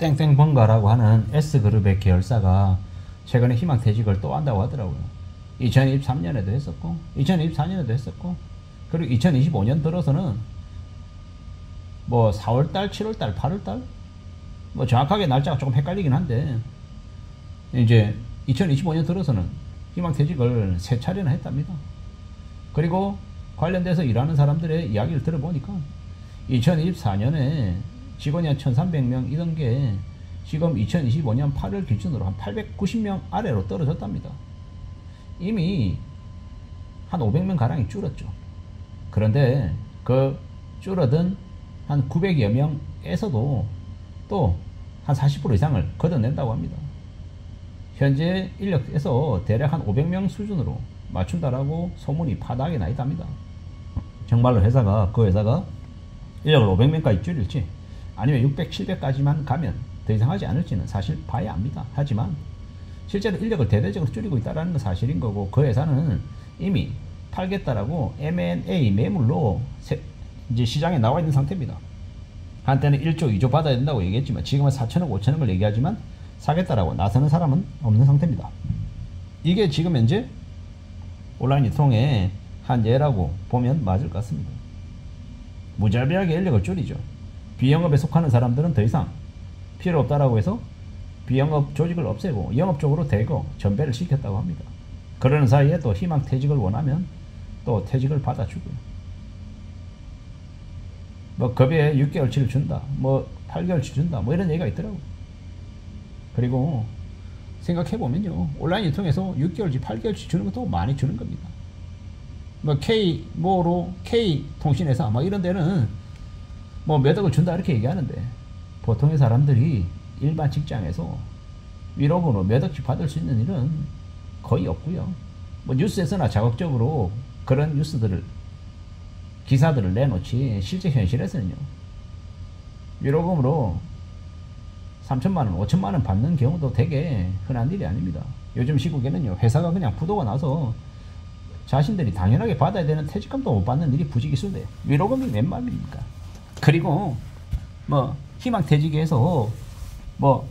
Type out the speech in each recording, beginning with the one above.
땡땡번가라고 하는 S그룹의 계열사가 최근에 희망퇴직을 또 한다고 하더라고요. 2023년에도 했었고 2024년에도 했었고 그리고 2025년 들어서는 뭐 4월달, 7월달, 8월달 뭐 정확하게 날짜가 조금 헷갈리긴 한데 이제 2025년 들어서는 희망퇴직을 3차례나 했답니다. 그리고 관련돼서 일하는 사람들의 이야기를 들어보니까 2024년에 직원이 한 1300명이던 게 지금 2025년 8월 기준으로 한 890명 아래로 떨어졌답니다. 이미 한 500명 가량이 줄었죠. 그런데 그 줄어든 한 900여 명에서도 또 한 40% 이상을 걷어낸다고 합니다. 현재 인력에서 대략 한 500명 수준으로 맞춘다라고 소문이 파다하게 나 있답니다. 정말로 그 회사가 인력을 500명까지 줄일지 아니면 600, 700까지만 가면 더 이상 하지 않을지는 사실 봐야 합니다. 하지만 실제로 인력을 대대적으로 줄이고 있다는 건 사실인 거고, 그 회사는 이미 팔겠다라고 M&A 매물로 이제 시장에 나와 있는 상태입니다. 한때는 1조, 2조 받아야 된다고 얘기했지만 지금은 4천억, 5천억을 얘기하지만 사겠다라고 나서는 사람은 없는 상태입니다. 이게 지금 현재 온라인 유통의 한 예라고 보면 맞을 것 같습니다. 무자비하게 인력을 줄이죠. 비영업에 속하는 사람들은 더 이상 필요 없다라고 해서 비영업 조직을 없애고 영업 쪽으로 대거 전배를 시켰다고 합니다. 그러는 사이에 또 희망퇴직을 원하면 또 퇴직을 받아주고요. 뭐 급여에 6개월치를 준다, 뭐 8개월치 준다, 뭐 이런 얘기가 있더라고요. 그리고 생각해보면요, 온라인 유통에서 6개월치, 8개월치 주는 것도 많이 주는 겁니다. 뭐 K통신회사 뭐 이런 데는 뭐 몇 억을 준다 이렇게 얘기하는데, 보통의 사람들이 일반 직장에서 위로금으로 몇 억씩 받을 수 있는 일은 거의 없고요. 뭐 뉴스에서나 자극적으로 그런 기사들을 내놓지, 실제 현실에서는요, 위로금으로 3천만원, 5천만원 받는 경우도 되게 흔한 일이 아닙니다. 요즘 시국에는요, 회사가 그냥 부도가 나서 자신들이 당연하게 받아야 되는 퇴직금도 못 받는 일이 부지기수인데 위로금이 웬 말입니까? 그리고 뭐 희망퇴직에서 뭐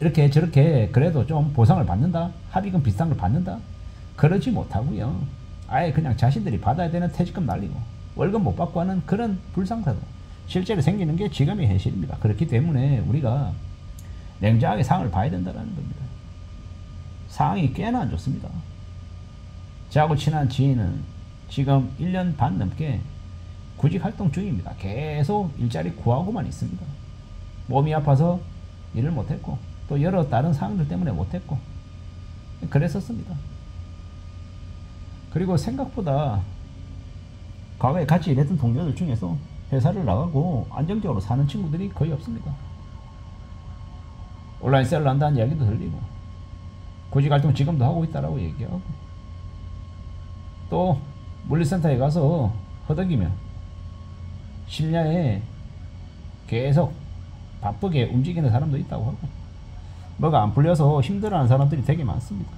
이렇게 저렇게 그래도 좀 보상을 받는다, 합의금 비슷한 걸 받는다, 그러지 못하고요, 아예 그냥 자신들이 받아야 되는 퇴직금 날리고 월급 못 받고 하는 그런 불상사도 실제로 생기는 게 지금의 현실입니다. 그렇기 때문에 우리가 냉정하게 상황을 봐야 된다는 겁니다. 상황이 꽤나 안 좋습니다. 저하고 친한 지인은 지금 1년 반 넘게 구직 활동 중입니다. 계속 일자리 구하고만 있습니다. 몸이 아파서 일을 못했고 또 여러 다른 상황들 때문에 못했고 그랬었습니다. 그리고 생각보다 과거에 같이 일했던 동료들 중에서 회사를 나가고 안정적으로 사는 친구들이 거의 없습니다. 온라인 셀러 한다는 이야기도 들리고 구직 활동 지금도 하고 있다라고 얘기하고, 또 물리센터에 가서 허덕이면 심야에 계속 바쁘게 움직이는 사람도 있다고 하고, 뭐가 안 풀려서 힘들어하는 사람들이 되게 많습니다.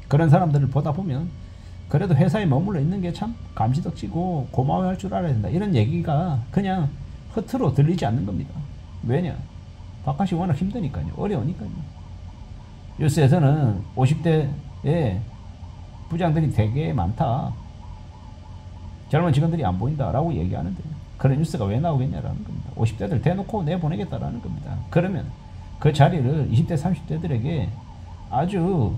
그런 사람들을 보다 보면 그래도 회사에 머물러 있는 게 참 감지덕지고 고마워할 줄 알아야 된다, 이런 얘기가 그냥 허투루 들리지 않는 겁니다. 왜냐? 바깥이 워낙 힘드니까요. 어려우니까요. 뉴스에서는 50대에 부장들이 되게 많다, 젊은 직원들이 안 보인다라고 얘기하는데 그런 뉴스가 왜 나오겠냐라는 겁니다. 50대들 대놓고 내보내겠다라는 겁니다. 그러면 그 자리를 20대 30대들에게 아주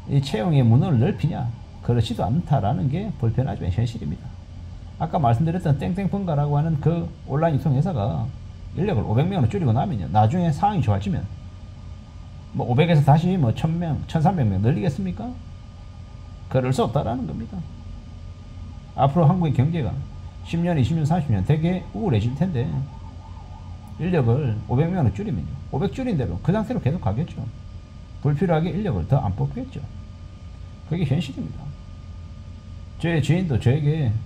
이 채용의 문을 넓히냐? 그렇지도 않다라는 게 불편하지만 현실입니다. 아까 말씀드렸던 땡땡번가라고 하는 그 온라인 유통 회사가 인력을 500명으로 줄이고 나면요, 나중에 상황이 좋아지면 뭐 500에서 다시 뭐 1000명, 1300명 늘리겠습니까? 그럴 수 없다라는 겁니다. 앞으로 한국의 경제가 10년, 20년, 30년 되게 우울해질 텐데 인력을 500명으로 줄이면요, 500 줄인 대로 그 상태로 계속 가겠죠. 불필요하게 인력을 더 안 뽑겠죠. 그게 현실입니다. 저의 지인도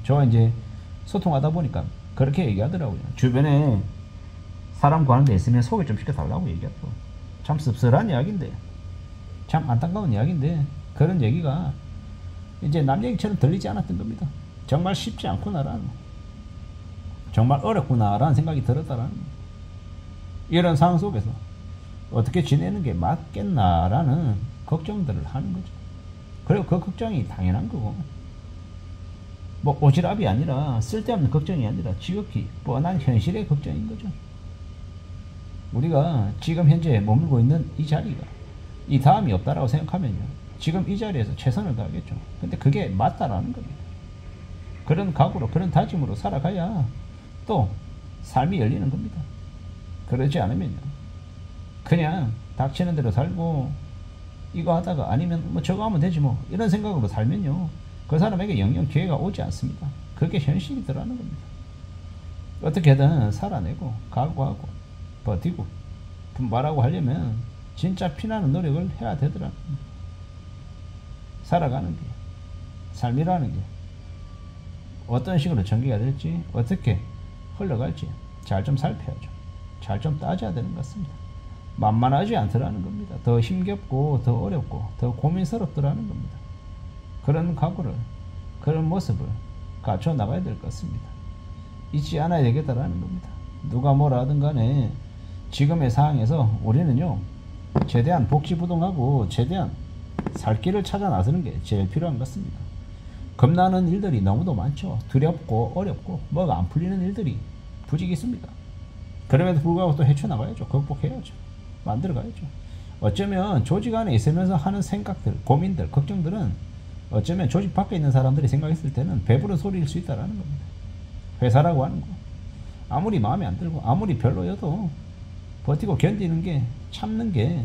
저와 이제 소통하다 보니까 그렇게 얘기하더라고요. 주변에 사람 구하는 데 있으면 소개 좀 시켜달라고 얘기하더라고요. 참 씁쓸한 이야기인데, 참 안타까운 이야기인데, 그런 얘기가 이제 남 얘기처럼 들리지 않았던 겁니다. 정말 쉽지 않구나라는, 정말 어렵구나라는 생각이 들었다라는. 이런 상황 속에서 어떻게 지내는 게 맞겠나라는 걱정들을 하는 거죠. 그리고 그 걱정이 당연한 거고, 뭐 오지랖이 아니라 쓸데없는 걱정이 아니라 지극히 뻔한 현실의 걱정인 거죠. 우리가 지금 현재 머물고 있는 이 자리가 이 다음이 없다라고 생각하면요, 지금 이 자리에서 최선을 다하겠죠. 근데 그게 맞다라는 겁니다. 그런 각오로, 그런 다짐으로 살아가야 또 삶이 열리는 겁니다. 그러지 않으면요, 그냥 닥치는 대로 살고 이거 하다가 아니면 뭐 저거 하면 되지 뭐 이런 생각으로 살면요, 그 사람에게 영영 기회가 오지 않습니다. 그게 현실이더라는 겁니다. 어떻게든 살아내고 각오하고 버티고 분발하고 하려면 진짜 피나는 노력을 해야 되더라는 겁니다. 살아가는 게, 삶이라는 게 어떤 식으로 전개가 될지, 어떻게 흘러갈지 잘 좀 살펴야죠. 잘 좀 따져야 되는 것 같습니다. 만만하지 않더라는 겁니다. 더 힘겹고 더 어렵고 더 고민스럽더라는 겁니다. 그런 각오를, 그런 모습을 갖춰 나가야 될 것 같습니다. 잊지 않아야 되겠다라는 겁니다. 누가 뭐라 하든 간에 지금의 상황에서 우리는요, 최대한 복지부동하고 최대한 살 길을 찾아 나서는 게 제일 필요한 것 같습니다. 겁나는 일들이 너무도 많죠. 두렵고 어렵고 뭐가 안 풀리는 일들이 부직 있습니다. 그럼에도 불구하고 또 헤쳐나가야죠. 극복해야죠. 만들어가야죠. 어쩌면 조직 안에 있으면서 하는 생각들, 고민들, 걱정들은 어쩌면 조직 밖에 있는 사람들이 생각했을 때는 배부른 소리일 수 있다는 겁니다. 회사라고 하는 거 아무리 마음에 안 들고 아무리 별로여도 버티고 견디는 게, 참는 게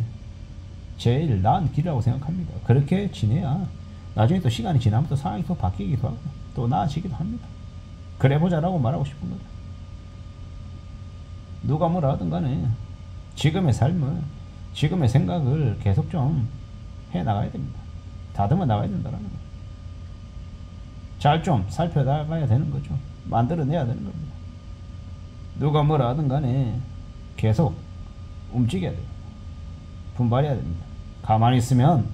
제일 나은 길이라고 생각합니다. 그렇게 지내야 나중에 또 시간이 지나면 또 상황이 또 바뀌기도 하고 또 나아지기도 합니다. 그래 보자라고 말하고 싶은 거죠. 누가 뭐라 하든 간에 지금의 삶을, 지금의 생각을 계속 좀 해나가야 됩니다. 다듬어 나가야 된다는 거예요. 잘 좀 살펴나가야 되는 거죠. 만들어내야 되는 겁니다. 누가 뭐라 하든 간에 계속 움직여야 돼요. 분발해야 됩니다. 가만히 있으면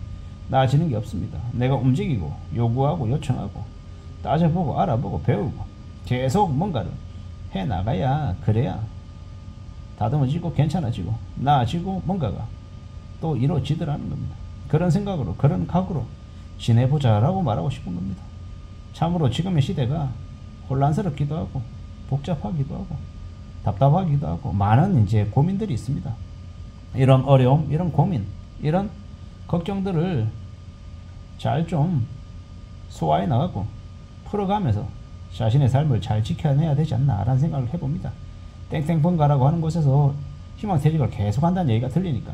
나아지는 게 없습니다. 내가 움직이고 요구하고 요청하고 따져보고 알아보고 배우고 계속 뭔가를 해나가야, 그래야 다듬어지고 괜찮아지고 나아지고 뭔가가 또 이루어지더라는 겁니다. 그런 생각으로, 그런 각오로 지내보자라고 말하고 싶은 겁니다. 참으로 지금의 시대가 혼란스럽기도 하고 복잡하기도 하고 답답하기도 하고 많은 이제 고민들이 있습니다. 이런 어려움, 이런 고민, 이런 걱정들을 잘 좀 소화해 나가고 풀어가면서 자신의 삶을 잘 지켜내야 되지 않나라는 생각을 해봅니다. 땡땡번가라고 하는 곳에서 희망퇴직을 계속 한다는 얘기가 들리니까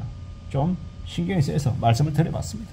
좀 신경이 쓰여서 말씀을 드려봤습니다.